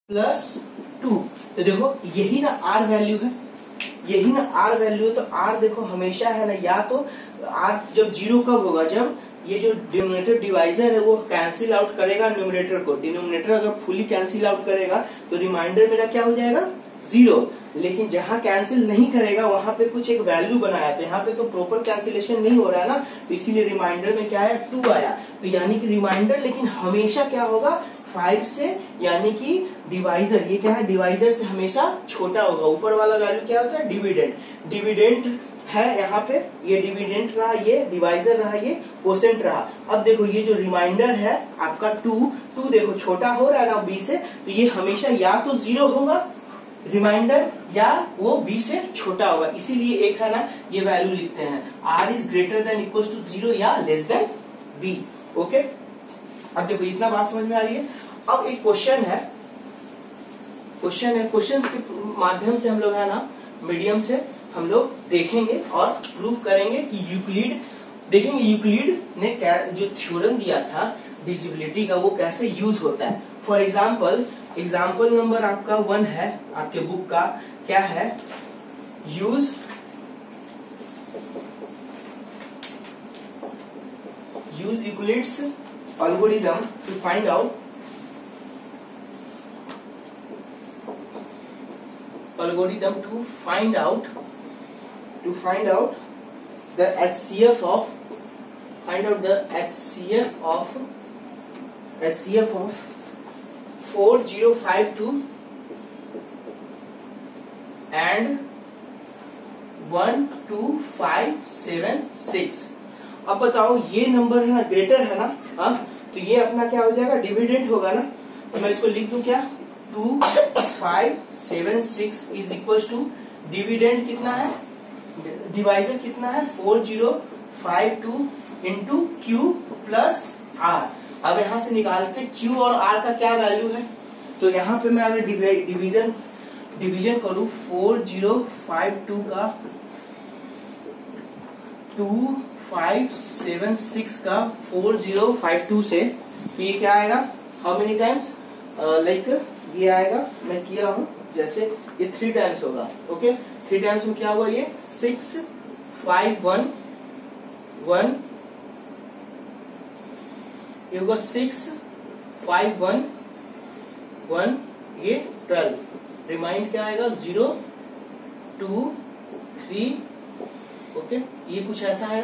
Plus 2। तो देखो यही ना आर वैल्यू है, यही ना आर वैल्यू है। तो आर देखो हमेशा है ना, या तो आर जब जीरो कब होगा, जब ये जो डिनोमिनेटर डिवाइजर है वो कैंसिल आउट करेगा न्यूमरेटर को। डिनोमिनेटर अगर फुली कैंसिल आउट करेगा तो रिमाइंडर मेरा क्या हो जाएगा, जीरो। लेकिन जहां कैंसिल नहीं करेगा वहां पे कुछ एक वैल्यू बनाया, तो यहाँ पे तो प्रॉपर कैंसिलेशन नहीं हो रहा है ना, तो इसीलिए रिमाइंडर में क्या है, 2 आया। तो यानी कि रिमाइंडर लेकिन हमेशा क्या होगा, 5 से, यानी कि डिवाइजर, ये क्या है, डिवाइजर से हमेशा छोटा होगा। ऊपर वाला वैल्यू क्या होता है, डिविडेंड। डिविडेंड है यहाँ पे, ये डिविडेंड रहा, ये डिवाइजर रहा, ये कोसेंट रहा। अब देखो ये जो रिमाइंडर है आपका 2 देखो छोटा हो रहा है ना b से, तो ये हमेशा या तो 0 होगा रिमाइंडर, या वो b से छोटा होगा। इसीलिए एक है ना ये वैल्यू लिखते हैं, r is greater than equal to 0 या लेस देन b। ओके, अब देखो इतना बात समझ में आ रही है। अब एक क्वेश्चन है, क्वेश्चन के माध्यम से हम लोग है ना, मीडियम से हम लोग देखेंगे और प्रूव करेंगे कि यूक्लिड, देखेंगे यूक्लिड ने क्या जो थ्योरम दिया था डिविजिबिलिटी का वो कैसे यूज होता है। फॉर एग्जाम्पल, एग्जाम्पल नंबर आपका 1 है आपके बुक का, क्या है, use Euclid's algorithm to find out the HCF of 4052 and 12576। अब बताओ ये नंबर है ना ग्रेटर है ना, हाँ, तो ये अपना क्या हो जाएगा, डिविडेंड होगा ना। तो मैं इसको लिख दूं क्या, 2576 इज इक्वल टू डिविडेंड कितना है, डिवाइजर कितना है, 4052 इंटू क्यू प्लस आर। अब यहां से निकालते क्यू और आर का क्या वैल्यू है। तो यहाँ पे मैं अगर डिवीजन करूं 4052 का 2576 का 4052 से, तो ये क्या आएगा, हाउ मेनी टाइम्स, लाइक ये आएगा, मैं किया हूं जैसे ये 3 टाइम्स होगा। ओके, 3 टाइम्स में क्या हुआ, ये 6511, ये होगा 6511, ये 12, रिमाइंड क्या आएगा 0 2 3। ओके, ये कुछ ऐसा है।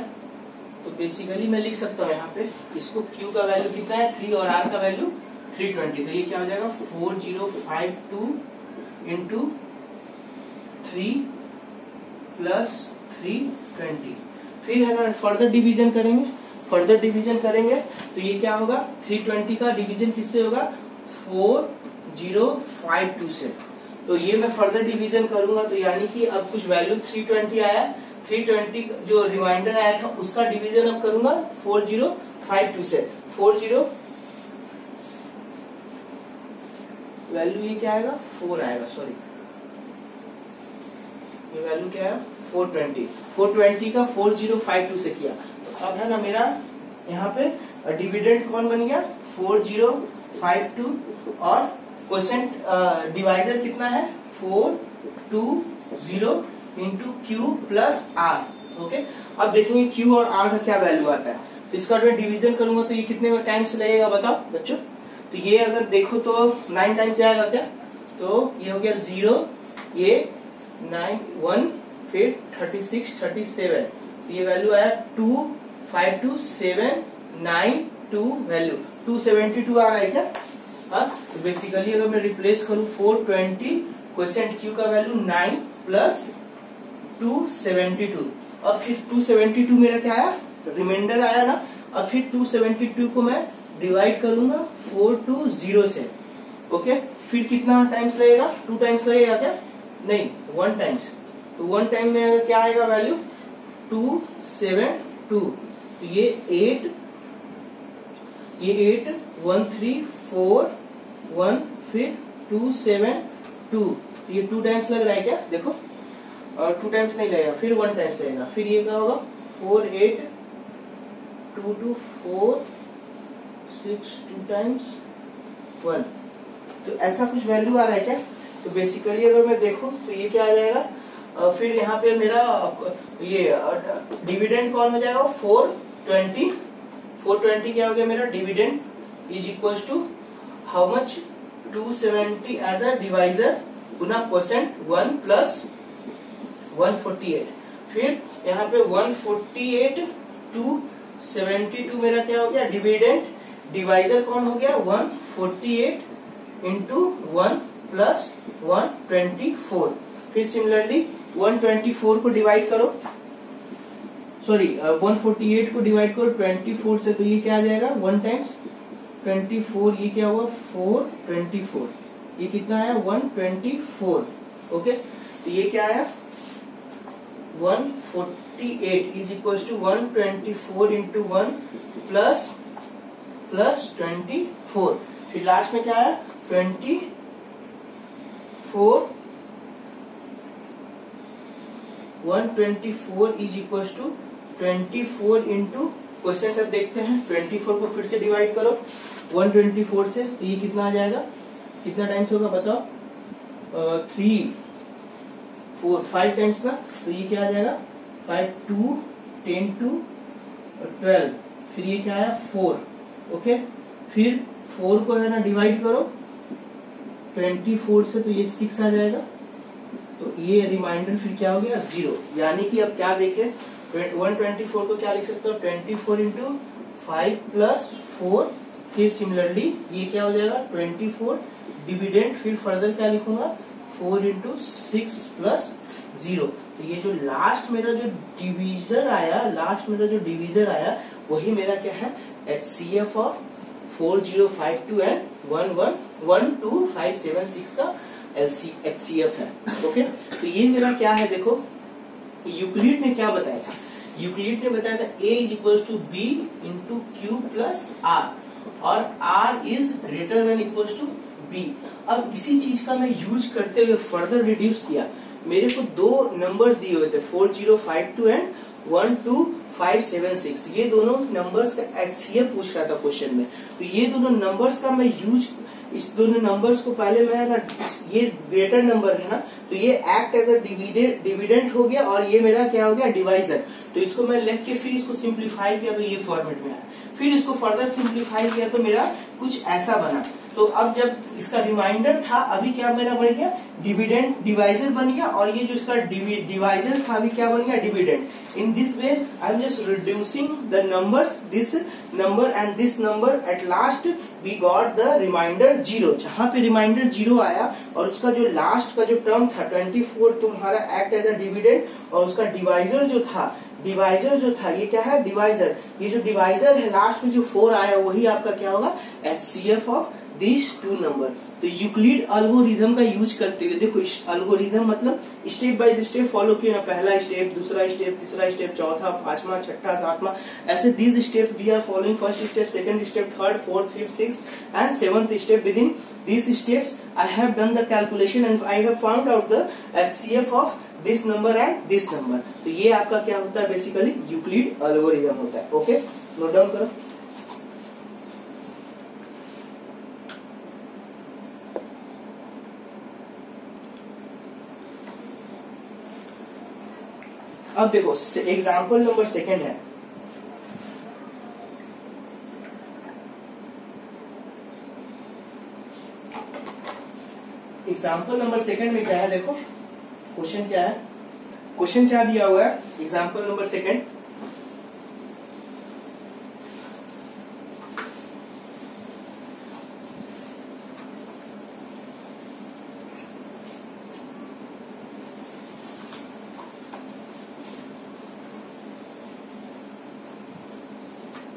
तो बेसिकली मैं लिख सकता हूँ यहाँ पे, इसको Q का वैल्यू कितना है 3 और R का वैल्यू 320। तो ये क्या हो जाएगा 4052 इंटू 3 प्लस 320। फिर है ना फर्दर डिवीजन करेंगे, तो ये क्या होगा, 320 का डिवीजन किससे होगा, 4052 से। तो ये मैं फर्दर डिवीजन करूंगा, तो यानी कि अब कुछ वैल्यू 320 आया, 320 जो रिमाइंडर आया था उसका डिवीजन अब करूंगा 4052 से। 40 वैल्यू ये क्या आएगा, 4 आएगा, सॉरी ये वैल्यू क्या है 420 का 4052 से किया। तो अब है ना मेरा यहाँ पे डिविडेंड कौन बन गया, 4052, और क्वोशेंट डिवाइजर कितना है 420 into Q plus r. Okay, अब देखेंगे क्यू और आर का क्या वैल्यू आता है। तो इसका मैं डिवीजन करूंगा तो ये कितने टाइम्स लगेगा बताओ बच्चों। तो ये अगर देखो तो 9 टाइम्स आएगा क्या, तो ये हो गया 0, ये 9 1, फिर 36 37, तो ये वैल्यू आया 252792 वैल्यू 272 आ रहा है क्या। हाँ, तो बेसिकली अगर मैं रिप्लेस करूं 420, क्वोशेंट क्यू का वैल्यू 9 प्लस 272, और फिर 272 मेरा क्या आया, रिमाइंडर आया ना। और फिर 272 को मैं डिवाइड करूंगा 420 से। ओके, फिर कितना टाइम्स लगेगा, 2 टाइम्स लगेगा क्या, नहीं 1 टाइम्स। तो 1 टाइम में क्या आएगा वैल्यू 272। तो ये 8 1341, फिर 272, तो ये 2 टाइम्स लग रहा है क्या, देखो, और 2 टाइम्स नहीं लगेगा, फिर 1 टाइम्स लगेगा। फिर ये क्या होगा 48224 6 2 टाइम्स 1, तो ऐसा कुछ वैल्यू आ रहा है क्या? तो बेसिकली अगर मैं देखूं तो ये क्या आ जाएगा, फिर यहाँ पे मेरा ये डिविडेंड कौन हो जाएगा, 420 क्या हो गया मेरा dividend is equal to how much, 270 as a divisor गुना परसेंट 1 प्लस 148। फिर यहाँ पे 148 272 मेरा क्या हो गया डिविडेंड, डिवाइजर कौन हो गया 148 इंटू 1 प्लस 124। फिर सिमिलरली 124 को डिवाइड करो, सॉरी 148 को डिवाइड करो 24 से, तो ये क्या आ जाएगा 1 टाइम्स 24, ये क्या हुआ 424, ये कितना आया 124। ओके, तो ये क्या आया 148 is equal to 124 into 1 plus 24। फिर लास्ट में क्या आया 24 124 is equal to 24 into question तक देखते हैं, 24 को फिर से डिवाइड करो 124 से, तो ये कितना आ जाएगा, कितना टाइम्स होगा बताओ, 3 4 5 टाइम्स ना, तो ये क्या आ जाएगा 5 2 10 2 12, फिर ये क्या आया 4। ओके, फिर 4 को है ना डिवाइड करो 24 से, तो ये 6 आ जाएगा, तो ये रिमाइंडर फिर क्या हो गया 0। यानी कि अब क्या देखें 124 को क्या लिख सकते हो 24 इंटू 5 प्लस 4, फिर सिमिलरली ये क्या हो जाएगा 24 डिविडेंड, फिर फर्दर क्या लिखूंगा 4 इंटू 6 प्लस 0। तो ये जो लास्ट मेरा जो डिवीजर आया, वही मेरा क्या है HCF ऑफ 4052 एंड 11256 का HCF है। ओके, तो ये मेरा क्या है, देखो यूक्लिड ने क्या बताया था, यूक्लिड ने बताया था A is equal to b into Q plus r, और R is greater than equal to b. अब इसी चीज का मैं यूज करते हुए फर्दर रिड्यूस किया, मेरे को दो नंबर्स दिए हुए थे 4052 एंड 12576, ये दोनों नंबर्स का HCF पूछ रहा था क्वेश्चन में। तो ये दोनों नंबर्स का मैं यूज, इस दोनों नंबर्स को पहले मैं ना, ये ग्रेटर नंबर है ना, तो ये एक्ट एज अ डिविडेंड हो गया, और ये मेरा क्या हो गया डिवाइजर। तो इसको मैं लिख के फिर इसको सिंप्लीफाई किया, तो ये फॉर्मेट में आया, फिर इसको फर्दर सिंप्लीफाई किया तो मेरा कुछ ऐसा बना। तो अब जब इसका रिमाइंडर था, अभी क्या मेरा बन गया डिविडेंड, डिवाइजर बन गया, और ये जो इसका डिवाइजर था अभी क्या बन गया dividend. In this way I am just reducing the numbers, this number and this number, at last we got the reminder 0। जहां पे रिमाइंडर 0 आया और उसका जो लास्ट का जो टर्म था 24 तुम्हारा एक्ट एज अ डिविडेंड, और उसका डिवाइजर जो था ये क्या है डिवाइजर, ये जो डिवाइजर है लास्ट में जो 4 आया वही आपका क्या होगा HCF of this two number. तो यूक्लिड एल्गोरिथम का यूज करते हुए, देखो एल्गोरिथम मतलब स्टेप बाय स्टेप फॉलो किया ना, पहला स्टेप, दूसरा स्टेप, तीसरा स्टेप, चौथा, पांचवा, छठा, सातवां, ऐसे these step we are following, first step, second step, third, fourth, fifth, sixth and seventh step. Within these steps I have done the calculation and I have found out the HCF of this number and this number। तो ये आपका क्या होता है basically Euclid algorithm होता है। Okay, note down करो। अब देखो एग्जाम्पल नंबर सेकंड है, एग्जाम्पल नंबर सेकंड में क्या है, देखो क्वेश्चन क्या है, क्वेश्चन क्या दिया हुआ है example number second,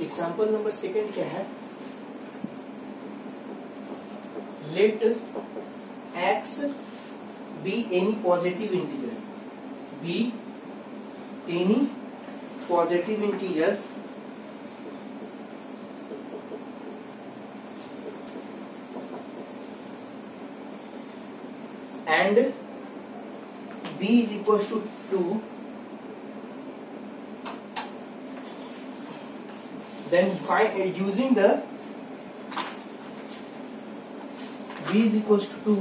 example number second क्या है, late x be any positive integer, be any positive integer and b is equals to 2, then find using the b is equal to 2,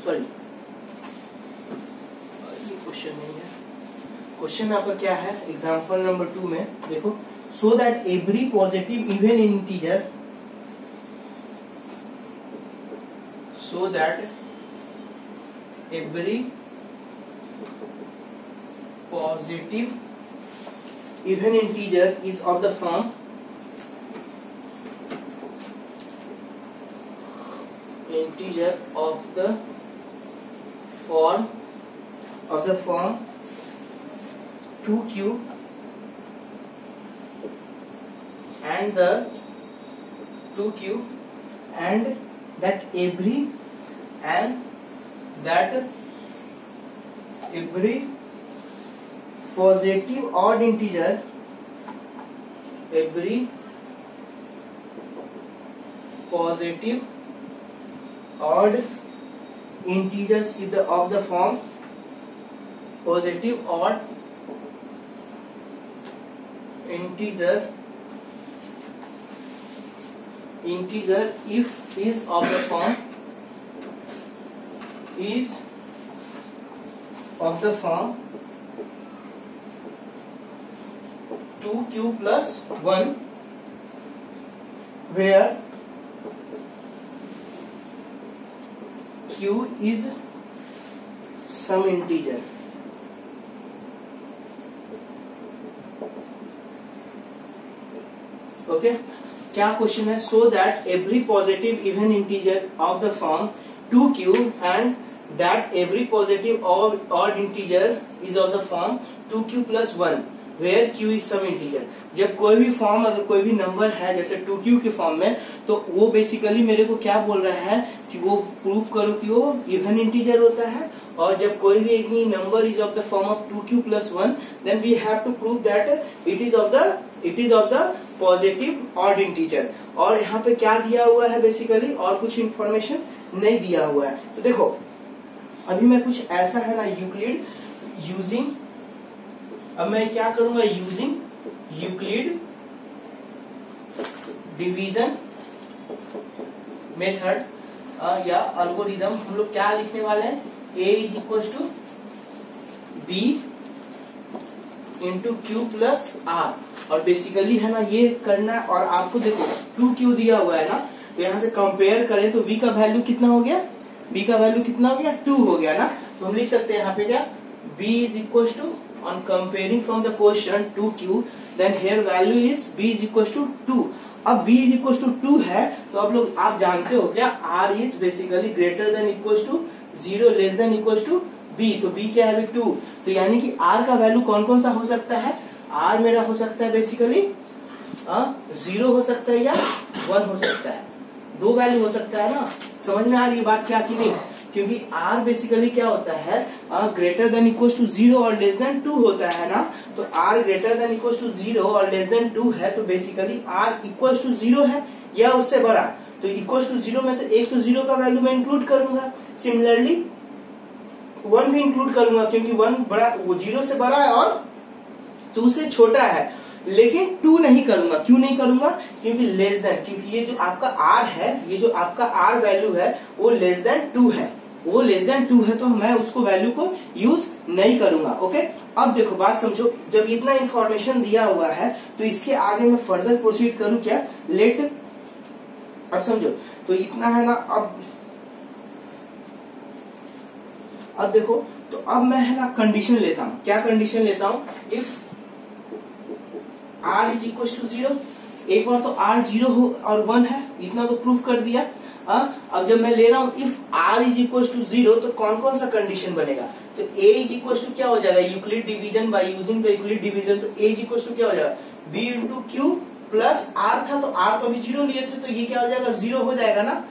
sorry ये question नहीं है, question आपका क्या है example number 2 में देखो, सो that every positive even integer, so that every positive even integer is of the form form 2q and the 2q and that every positive odd integer, every positive odd integers is of the form positive odd integer if is of the form 2q plus 1 where q is some integer. Okay क्या question है, so that every positive even integer of the form 2q and that every positive odd integer is of the form 2q plus 1 where q is some integer. जब कोई भी form, अगर कोई भी number है जैसे 2q के फॉर्म में, तो वो बेसिकली मेरे को क्या बोल रहा है कि वो प्रूफ करो कि वो इवन इंटीजर होता है, और जब कोई भी एक number is of the form of 2q plus 1 then we have to prove that it is of the positive odd integer. और यहाँ पे क्या दिया हुआ है बेसिकली, और कुछ इंफॉर्मेशन नहीं दिया हुआ है। तो देखो अभी मैं कुछ ऐसा है ना, यूक्लिड यूजिंग, अब मैं क्या करूंगा, यूजिंग यूक्लिड डिवीजन मेथड या एल्गोरिदम, हम लोग क्या लिखने वाले हैं, a is equal to b into Q plus r. और बेसिकली है ना ये करना, और आपको देखो 2q दिया हुआ है ना, तो यहाँ से कंपेयर करें तो v का वैल्यू कितना हो गया, b का वैल्यू कितना हो गया, 2 हो गया ना। तो हम लिख सकते हैं यहाँ पे क्या, b is equal to on comparing from the question 2q then here value is b is equals to 2। अब b is equals to 2 है तो आप जानते हो क्या, r is basically greater than equals to 0 less than equals to b, तो b क्या है 2, तो यानी कि r का वैल्यू कौन कौन सा हो सकता है, r मेरा हो सकता है बेसिकली 0 हो सकता है या 1 हो सकता है, दो वैल्यू हो सकता है ना। समझ में आ रही है बात क्या कि नहीं, क्योंकि r बेसिकली क्या होता है, ग्रेटर देन इक्वल्स टू 0 और लेस देन 2 होता है ना। तो r greater than equals to 0 और लेस देन 2 है, तो बेसिकली r इक्वल्स टू 0 है या उससे बड़ा, तो इक्वल्स टू 0 में तो एक तो 0 का वैल्यू मैं इंक्लूड करूंगा, सिमिलरली 1 भी इंक्लूड करूंगा क्योंकि 1 बड़ा, वो 0 से बड़ा है और 2 से छोटा है, लेकिन 2 नहीं करूंगा। क्यों नहीं करूंगा, क्योंकि लेस देन, क्योंकि ये जो आपका r है, ये जो आपका r वैल्यू है वो लेस देन 2 है, वो लेस देन 2 है, तो मैं उसको वैल्यू को यूज नहीं करूंगा। ओके, अब देखो बात समझो, जब इतना इंफॉर्मेशन दिया हुआ है तो इसके आगे मैं फर्दर प्रोसीड करूं क्या, लेट, अब समझो तो इतना है ना। अब देखो, तो अब मैं है ना कंडीशन लेता हूं, क्या कंडीशन लेता हूं, if r is equal to 0, एक बार तो r 0 हो और 1 है, इतना तो प्रूफ कर दिया। अब जब मैं ले रहा हूं if r is equal to 0, तो कौन कौन सा कंडीशन बनेगा, तो a इज इक्वल टू क्या हो जाएगा, Euclid division by using the Euclid division, तो a इज इक्वल टू क्या हो जाएगा, b into Q plus r था, तो r तो अभी 0 लिए थे, तो ये क्या हो जाएगा, 0 हो जाएगा ना।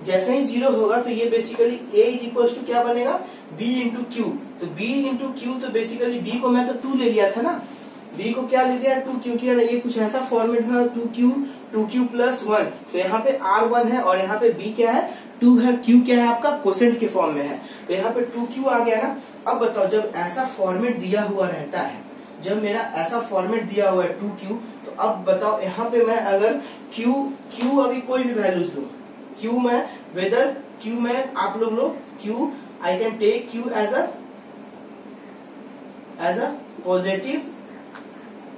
जैसे ही 0 होगा तो ये basically a is equal to क्या बनेगा, b इंटू क्यू, तो b इंटू क्यू, तो बेसिकली b को मैं तो 2 ले लिया था ना, b को क्या ले लिया 2, क्योंकि ये कुछ ऐसा फॉर्मेट में 2q प्लस 1, तो यहाँ पे r1 है और यहाँ पे b क्या है 2 है, q क्या है आपका क्वोशेंट के फॉर्म में है, तो यहाँ पे 2q आ गया ना। अब बताओ, जब ऐसा फॉर्मेट दिया हुआ रहता है, जब मेरा ऐसा फॉर्मेट दिया हुआ है 2q, तो अब बताओ यहाँ पे मैं अगर Q अभी कोई भी वैल्यूज लू, Q में वेदर Q में आप लोग लो Q, I can take Q as a positive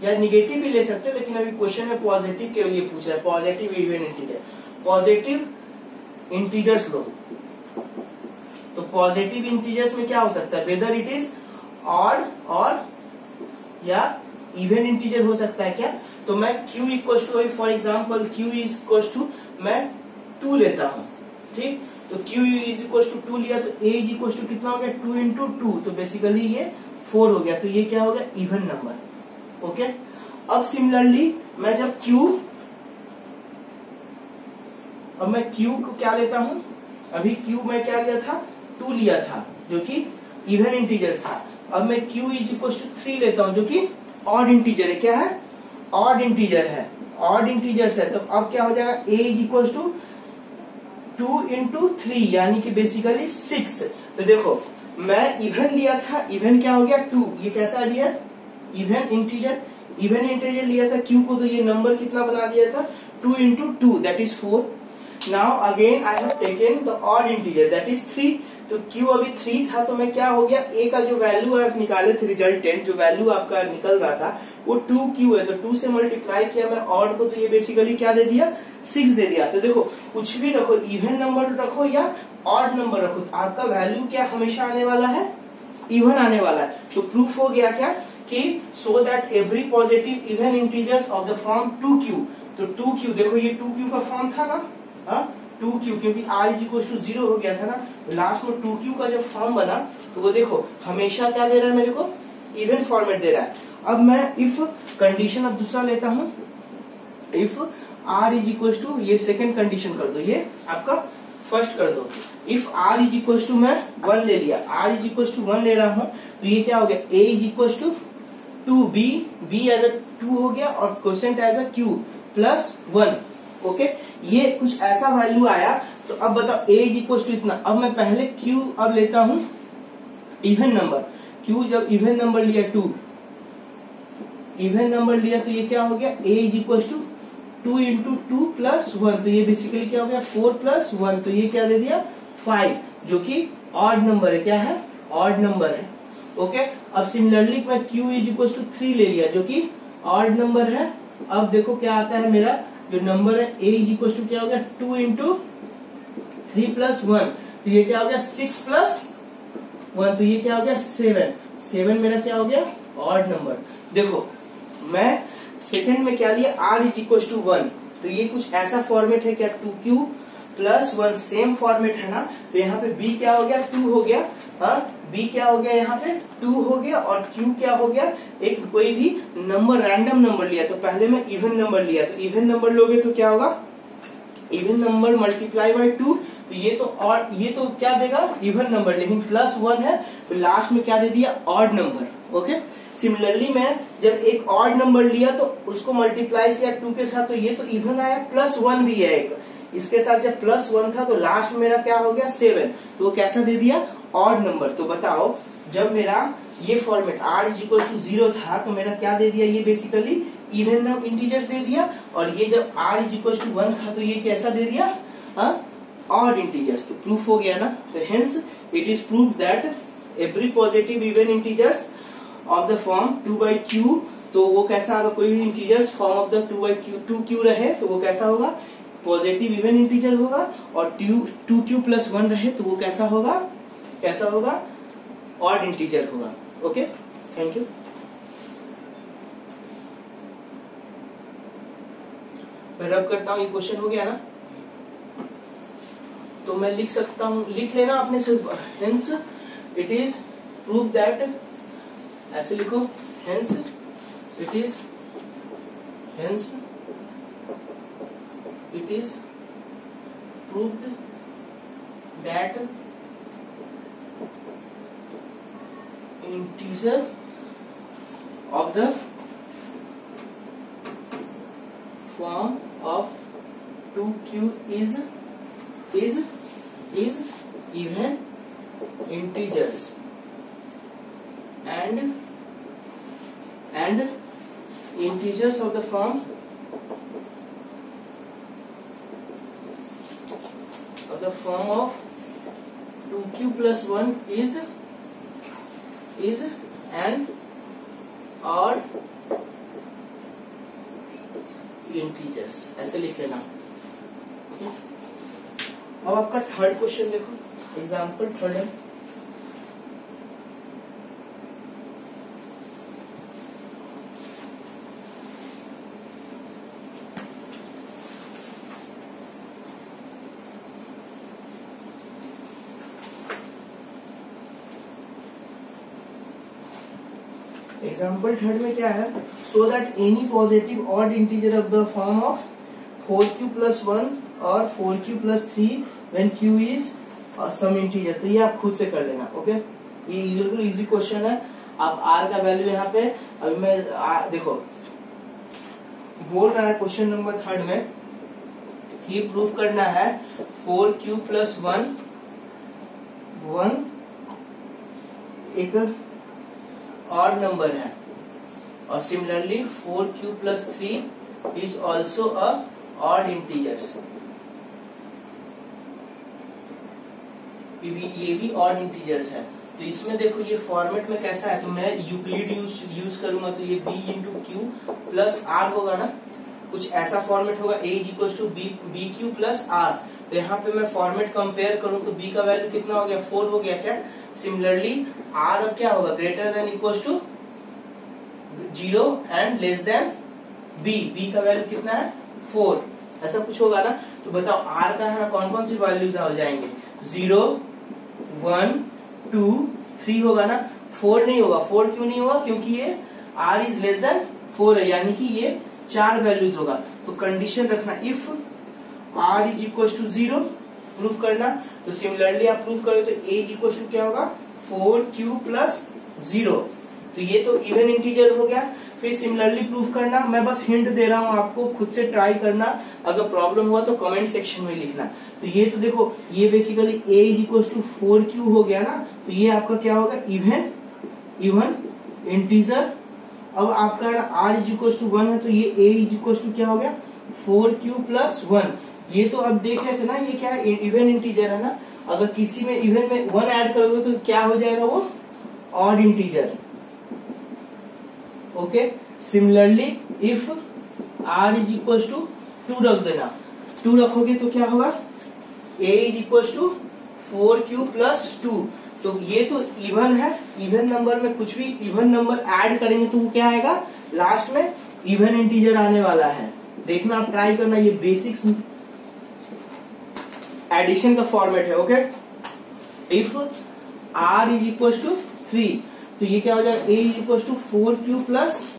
या निगेटिव भी ले सकते हो, लेकिन अभी क्वेश्चन में पॉजिटिव के लिए पूछ रहा है, positive even integer, positive integers लो। तो पॉजिटिव इंटीजर्स में क्या हो सकता है, वेदर इट इज ऑड और या इवन इंटीजर हो सकता है क्या। तो मैं Q equal to, for example Q is equal to मैं 2 लेता हूं, ठीक। तो Q इज इक्वल टू 2 लिया तो A इज इक्वल टू कितना हो गया 2 इंटू 2, तो बेसिकली ये 4 हो गया, तो ये क्या हो गया इवन नंबर। ओके, अब सिमिलरली मैं जब अब मैं Q को क्या लेता हूं, अभी Q मैं क्या लिया था 2 लिया था जो कि इवन इंटीजर था। अब मैं Q इज इक्वल टू 3 लेता हूं जो कि ऑड इंटीजर है, क्या है ऑड इंटीजर है, ऑड इंटीजर्स है। तो अब क्या हो जाएगा A is equal to 2 into 3 यानी कि बेसिकली 6। तो देखो मैं इवन लिया था, इवन क्या हो गया 2, ये कैसा लिया इवन इंटीजर, इवन इंटीजर लिया था Q को, तो ये नंबर कितना बना दिया था 2 into 2 that is 4। Now again I have taken the odd integer that is 3। तो Q अभी 3 था, तो मैं क्या हो गया A का जो वैल्यू आप निकाले थे, रिजल्टेंट जो वैल्यू आपका निकल रहा था वो 2Q है, तो 2 से मल्टीप्लाई किया मैं ऑड को, तो ये बेसिकली क्या दे दिया 6 दे दिया। तो देखो कुछ भी रखो, इवन नंबर रखो या ऑड नंबर रखो, तो आपका वैल्यू क्या हमेशा आने वाला है इवन आने वाला है। तो प्रूफ हो गया क्या कि सो that every positive even integers of the form 2Q। तो 2Q देखो ये 2Q का फॉर्म था ना, हाँ 2Q, क्योंकि R इज इक्वल टू 0 हो गया था ना, तो लास्ट में 2Q का जब फॉर्म बना तो वो देखो हमेशा क्या दे रहा है मेरे को इवन फॉर्मेट दे रहा है। अब मैं इफ कंडीशन अब दूसरा लेता हूं, if R is equal to, ये सेकेंड कंडीशन कर दो, ये आपका फर्स्ट कर दो। If R is equal to मैं 1 ले लिया, R इज इक्वल टू 1 ले रहा हूं, तो ये क्या हो गया A is equal to 2, B as a 2 हो गया और quotient as a Q plus 1। Okay, ये कुछ ऐसा वैल्यू आया। तो अब बताओ A इज इक्वल टू इतना, अब मैं पहले Q अब लेता हूं इवन नंबर, Q जब इवन नंबर लिया 2, इवन नंबर लिया तो ये क्या हो गया A is equal to 2 into 2 plus 1, तो ये बेसिकली क्या हो गया 4 प्लस 1, तो ये क्या दे दिया 5, जो कि ऑड नंबर है, क्या है ऑड नंबर है। ओके, अब सिमिलरली मैं Q इज इक्वल टू 3 ले लिया जो कि ऑड नंबर है। अब देखो क्या आता है मेरा जो नंबर है A इज इक्वल टू क्या हो गया 2 इंटू 3 प्लस 1, तो ये क्या हो गया 6 प्लस 1, तो ये क्या हो गया 7 मेरा क्या हो गया ऑड नंबर। देखो मैं सेकंड में क्या लिया R इज इक्वल टू 1, तो ये कुछ ऐसा फॉर्मेट है क्या 2Q प्लस 1 सेम फॉर्मेट है ना, तो यहाँ पे B क्या हो गया 2 हो गया, हाँ B क्या हो गया यहाँ पे 2 हो गया और Q क्या हो गया एक कोई भी नंबर रैंडम नंबर लिया, तो पहले मैं इवन नंबर लिया, तो इवन नंबर लोगे तो क्या होगा इवन नंबर मल्टीप्लाई बाय 2, तो ये तो और ये तो क्या देगा इवन नंबर, लेकिन प्लस 1 है तो लास्ट में क्या दे दिया ऑड नंबर। ओके, सिमिलरली मैं जब एक ऑड नंबर लिया तो उसको मल्टीप्लाई किया 2 के साथ, तो ये तो इवन आया, प्लस 1 भी है एक, इसके साथ जब प्लस 1 था तो लास्ट में मेरा क्या हो गया 7, तो वो कैसा दे दिया ऑड नंबर। तो बताओ जब मेरा ये format R is equal to 0 था तो मेरा क्या दे दिया ये बेसिकली इवन इंटीजर्स दे दिया, और ये जब R इज इक्वल टू 1 था तो ये कैसा दे दिया ऑड इंटीजर्स। तो प्रूफ हो गया ना, तो hence it is proof that every positive even integers of the form 2/Q, तो वो कैसा होगा कोई भी integers form of the 2/Q रहे तो वो कैसा होगा पॉजिटिव इवन इंटीजर होगा, और 2Q प्लस 1 रहे तो वो कैसा होगा ऑड इंटीजर होगा। Okay, thank you. मैं रब करता हूँ, ये क्वेश्चन हो गया ना, तो मैं लिख सकता हूँ, लिख लेना आपने सिर्फ, hence it is prove that, ऐसे लिखो hence it is proved that integer of the form of 2Q is even integers and integers of the form of the form of 2q plus 1 is an odd integers, ऐसे लिख लेना। अब आपका third question देखो, example third है। Example third में क्या है, so that any positive odd integer of the form of 4q plus 1 और 4q plus 3 when q is some integer. तो ये आप खुद से कर लेना, ओके। ये बिल्कुल इजी क्वेश्चन है। आप r का वैल्यू यहाँ पे अभी मैं देखो बोल रहा है क्वेश्चन नंबर थर्ड में, ये प्रूफ करना है 4q प्लस 1 एक ऑड नंबर है, और similarly 4q plus 3 is also a odd integers. ये भी ऑड इंटीजर्स है। तो इसमें देखो ये फॉर्मेट में कैसा है, तो मैं यूक्लिड यूज करूंगा, तो ये b into Q plus R होगा ना, कुछ ऐसा फॉर्मेट होगा। a is equal to B Q plus R. तो यहाँ पे मैं फॉर्मेट कंपेयर करूं तो b का वैल्यू कितना हो गया, 4 हो गया क्या। सिमिलरली r अब क्या होगा, greater than equal to 0 and less than b का वैल्यू कितना है 4, ऐसा कुछ होगा ना। तो बताओ r का है ना कौन कौन सी वैल्यूज हो जाएंगे, 0 1 2 3 होगा ना। 4 नहीं होगा, 4 क्यों नहीं होगा, क्योंकि ये r इज लेस देन 4 है, यानी कि ये 4 वैल्यूज होगा। तो कंडीशन रखना, if r is equal to 0 proof करना। तो सिमिलरली आप प्रूफ करो तो a इज इक्वल टू क्या होगा, 4q प्लस 0। तो ये तो इवन इंटीजर हो गया। फिर सिमिलरली प्रूफ करना, मैं बस हिंट दे रहा हूं आपको, खुद से ट्राई करना। अगर प्रॉब्लम हुआ तो कमेंट सेक्शन में लिखना। तो ये तो देखो ये basically a is equal to 4q हो गया ना, तो ये आपका क्या होगा, इवन इंटीजर। अब आपका r इज इक्वल टू 1 है, तो ये a इज इक्वल टू क्या हो गया, 4q प्लस 1। ये तो अब देख रहे थे ना, ये क्या है, इवन इंटीजर है ना। अगर किसी में इवन में 1 ऐड करोगे तो क्या हो जाएगा, वो odd integer, okay. Similarly if r is equal to 2 रख देना, 2 रखोगे तो क्या होगा, a is equal to 4q plus 2। तो ये तो इवन है, इवन नंबर में कुछ भी इवन नंबर ऐड करेंगे तो वो क्या आएगा, लास्ट में इवन इंटीजर आने वाला है। देखना, आप ट्राई करना, ये बेसिक्स एडिशन का फॉर्मेट है, okay. If r is equal to 3, तो ये क्या हो जाएगा, a is equal to 4q plus